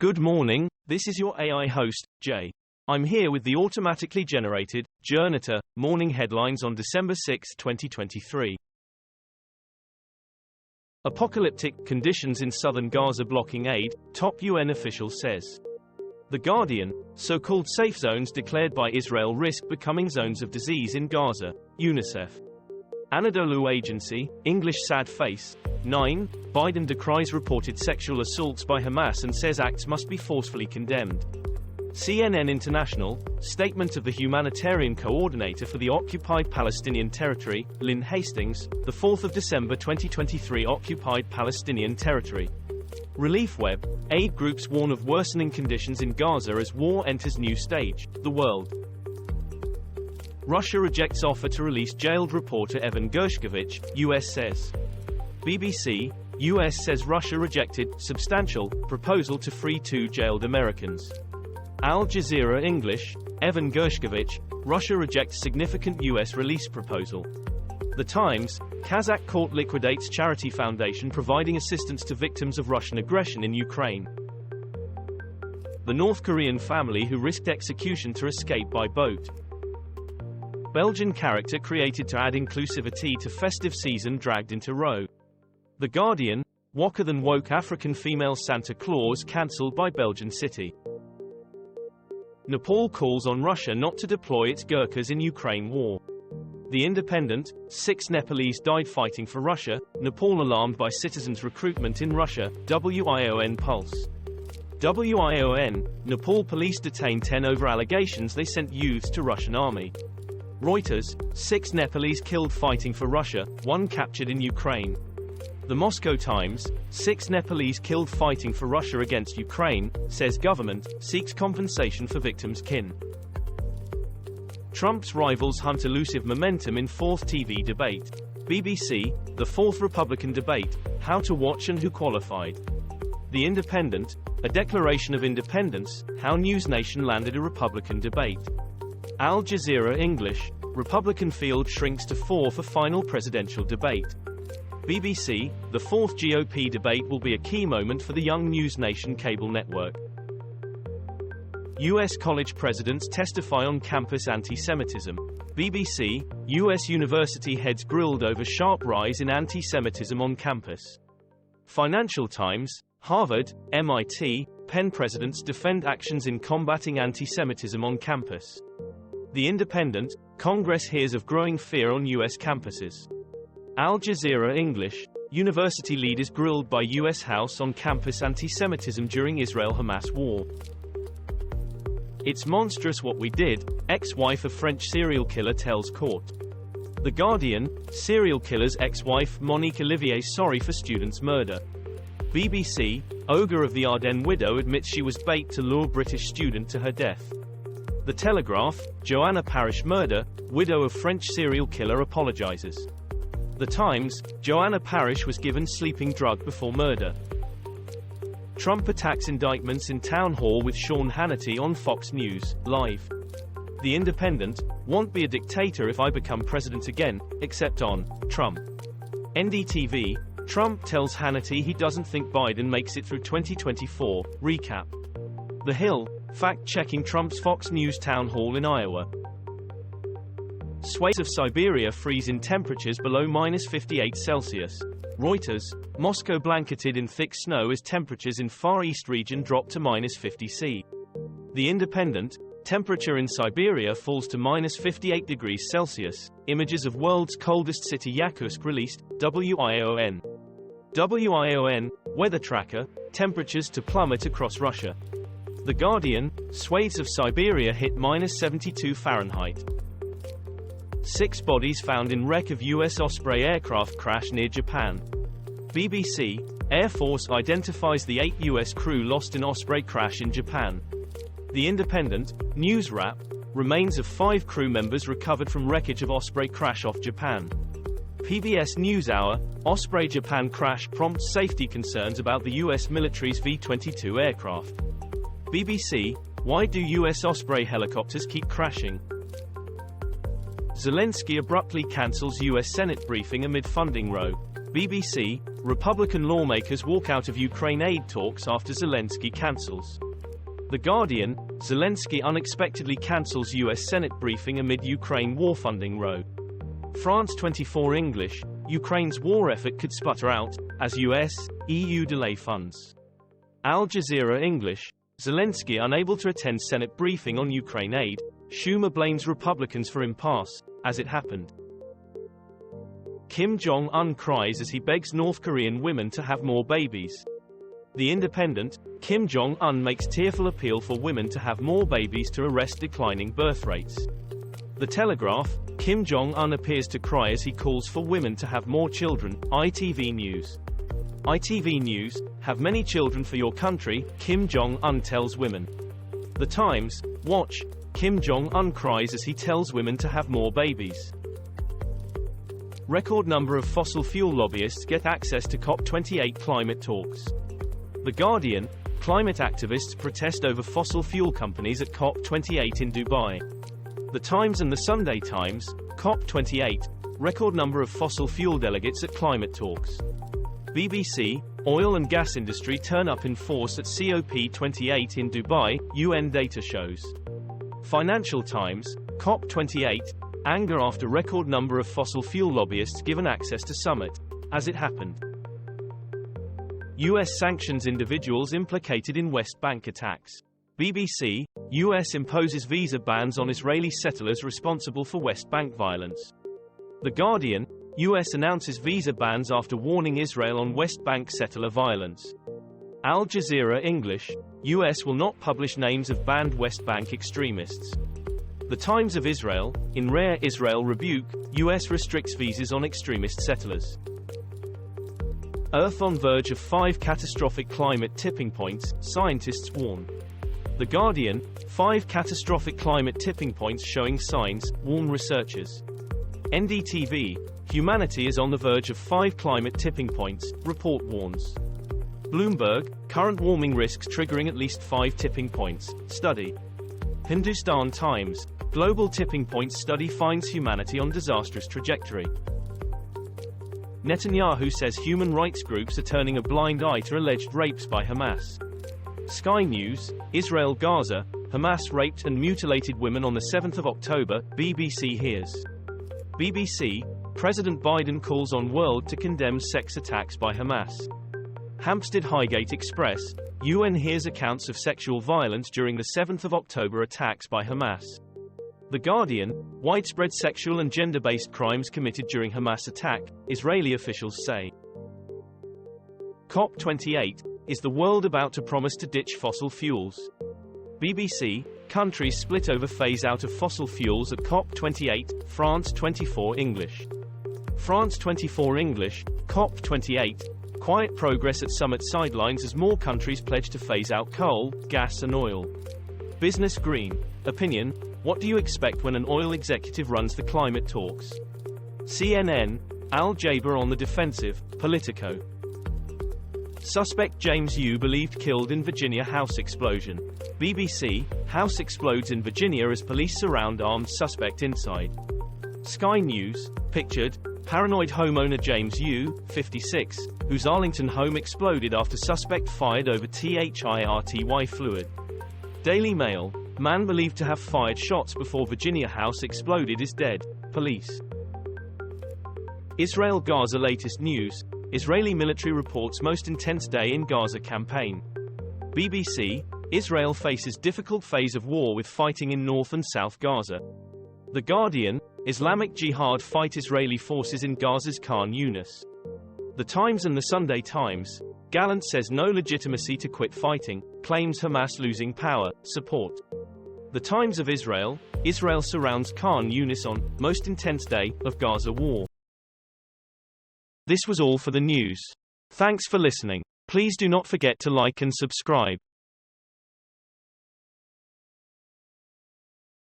Good morning, this is your AI host, Jay. I'm here with the automatically generated, Journato, morning headlines on December 6, 2023. Apocalyptic conditions in southern Gaza blocking aid, top UN official says. The Guardian, so-called safe zones declared by Israel risk becoming zones of disease in Gaza, UNICEF. Anadolu Agency, English sad face. 9. Biden decries reported sexual assaults by Hamas and says acts must be forcefully condemned. CNN International, statement of the humanitarian coordinator for the occupied Palestinian territory, Lynn Hastings, the 4th of December 2023 occupied Palestinian territory. Relief Web, aid groups warn of worsening conditions in Gaza as war enters new stage, the world. Russia rejects offer to release jailed reporter Evan Gershkovich, US says. BBC, US says Russia rejected substantial proposal to free 2 jailed Americans. Al Jazeera English, Evan Gershkovich, Russia rejects significant US release proposal. The Times, Kazakh court liquidates charity foundation providing assistance to victims of Russian aggression in Ukraine. The North Korean family who risked execution to escape by boat. Belgian character created to add inclusivity to festive season dragged into row. The Guardian, woker than woke African female Santa Claus cancelled by Belgian city. Nepal calls on Russia not to deploy its Gurkhas in Ukraine war. The Independent, 6 Nepalese died fighting for Russia, Nepal alarmed by citizens' recruitment in Russia, WION Pulse. WION, Nepal police detained 10 over allegations they sent youths to Russian army. Reuters, 6 Nepalese killed fighting for Russia, 1 captured in Ukraine. The Moscow Times, 6 Nepalese killed fighting for Russia against Ukraine, says government, seeks compensation for victims' kin. Trump's rivals hunt elusive momentum in 4th TV debate. BBC, the 4th Republican debate, how to watch and who qualified. The Independent, a declaration of independence, how News Nation landed a Republican debate. Al Jazeera English, Republican field shrinks to 4 for final presidential debate. BBC, the 4th GOP debate will be a key moment for the young News Nation cable network. U.S. college presidents testify on campus anti-Semitism. BBC, U.S. university heads grilled over sharp rise in anti-Semitism on campus. Financial Times, Harvard, MIT, Penn presidents defend actions in combating anti-Semitism on campus. The Independent, Congress hears of growing fear on U.S. campuses. Al Jazeera English, university leaders grilled by U.S. House on campus anti-Semitism during Israel-Hamas war. It's monstrous what we did, ex-wife of French serial killer tells court. The Guardian, serial killer's ex-wife Monique Olivier sorry for student's murder. BBC, ogre of the Ardennes widow admits she was bait to lure British student to her death. The Telegraph, Joanna Parish murder, widow of French serial killer apologizes. The Times, Joanna Parish was given sleeping drug before murder. Trump attacks indictments in town hall with Sean Hannity on Fox News, live. The Independent, won't be a dictator if I become president again, except on Trump. NDTV, Trump tells Hannity he doesn't think Biden makes it through 2024, recap. The Hill, fact-checking Trump's Fox News town hall in Iowa. Swathes of Siberia freeze in temperatures below -58 Celsius. Reuters, Moscow blanketed in thick snow as temperatures in Far East region drop to -50 C. The Independent, temperature in Siberia falls to -58 degrees Celsius. Images of world's coldest city Yakutsk released, WION. WION, weather tracker, temperatures to plummet across Russia. The Guardian, swathes of Siberia hit -72 Fahrenheit. 6 bodies found in wreck of U.S. Osprey aircraft crash near Japan. BBC, Air Force identifies the 8 U.S. crew lost in Osprey crash in Japan. The Independent, news wrap, remains of 5 crew members recovered from wreckage of Osprey crash off Japan. PBS NewsHour, Osprey Japan crash prompts safety concerns about the U.S. military's V-22 aircraft. BBC, why do U.S. Osprey helicopters keep crashing? Zelensky abruptly cancels U.S. Senate briefing amid funding row. BBC, Republican lawmakers walk out of Ukraine aid talks after Zelensky cancels. The Guardian, Zelensky unexpectedly cancels US Senate briefing amid Ukraine war funding row. France 24 English, Ukraine's war effort could sputter out, as US, EU delay funds. Al Jazeera English, Zelensky unable to attend Senate briefing on Ukraine aid, Schumer blames Republicans for impasse, as it happened. Kim Jong-un cries as he begs North Korean women to have more babies. The Independent, Kim Jong-un makes tearful appeal for women to have more babies to arrest declining birth rates. The Telegraph, Kim Jong-un appears to cry as he calls for women to have more children. ITV News. ITV News, have many children for your country, Kim Jong-un tells women. The Times, watch, Kim Jong-un cries as he tells women to have more babies. Record number of fossil fuel lobbyists get access to COP28 climate talks. The Guardian, climate activists protest over fossil fuel companies at COP28 in Dubai. The Times and the Sunday Times, COP28, record number of fossil fuel delegates at climate talks. BBC, oil and gas industry turn up in force at COP28 in Dubai, UN data shows. Financial Times, COP28, anger after record number of fossil fuel lobbyists given access to summit, as it happened. US sanctions individuals implicated in West Bank attacks. BBC, US imposes visa bans on Israeli settlers responsible for West Bank violence. The Guardian, US announces visa bans after warning Israel on West Bank settler violence. Al Jazeera English, US will not publish names of banned West Bank extremists. The Times of Israel, in rare Israel rebuke, US restricts visas on extremist settlers. Earth on verge of 5 catastrophic climate tipping points, scientists warn. The Guardian, 5 catastrophic climate tipping points showing signs, warn researchers. NDTV, humanity is on the verge of 5 climate tipping points, report warns. Bloomberg, current warming risks triggering at least 5 tipping points, study. Hindustan Times, global tipping points study finds humanity on disastrous trajectory. Netanyahu says human rights groups are turning a blind eye to alleged rapes by Hamas. Sky News, Israel-Gaza, Hamas raped and mutilated women on the 7th of October, BBC hears. BBC, President Biden calls on world to condemn sex attacks by Hamas. Hampstead Highgate Express, UN hears accounts of sexual violence during the 7th of October attacks by Hamas. The Guardian, widespread sexual and gender-based crimes committed during Hamas attack, Israeli officials say. COP28, is the world about to promise to ditch fossil fuels? BBC, countries split over phase-out of fossil fuels at COP28, France 24 English. France 24 English, COP28, quiet progress at summit sidelines as more countries pledge to phase out coal, gas and oil. Business Green, opinion, what do you expect when an oil executive runs the climate talks? CNN, Al Jaber on the defensive, Politico. Suspect James Yoo believed killed in Virginia house explosion. BBC, house explodes in Virginia as police surround armed suspect inside. Sky News, pictured, paranoid homeowner James Yoo, 56, whose Arlington home exploded after suspect fired over THIRTY fluid. Daily Mail, man believed to have fired shots before Virginia house exploded is dead, police. Israel-Gaza latest news, Israeli military reports most intense day in Gaza campaign. BBC, Israel faces difficult phase of war with fighting in North and South Gaza. The Guardian, Islamic Jihad fight Israeli forces in Gaza's Khan Yunis. The Times and the Sunday Times, Gallant says no legitimacy to quit fighting, claims Hamas losing power, support. The Times of Israel, Israel surrounds Khan Yunis on most intense day of Gaza war. This was all for the news. Thanks for listening. Please do not forget to like and subscribe.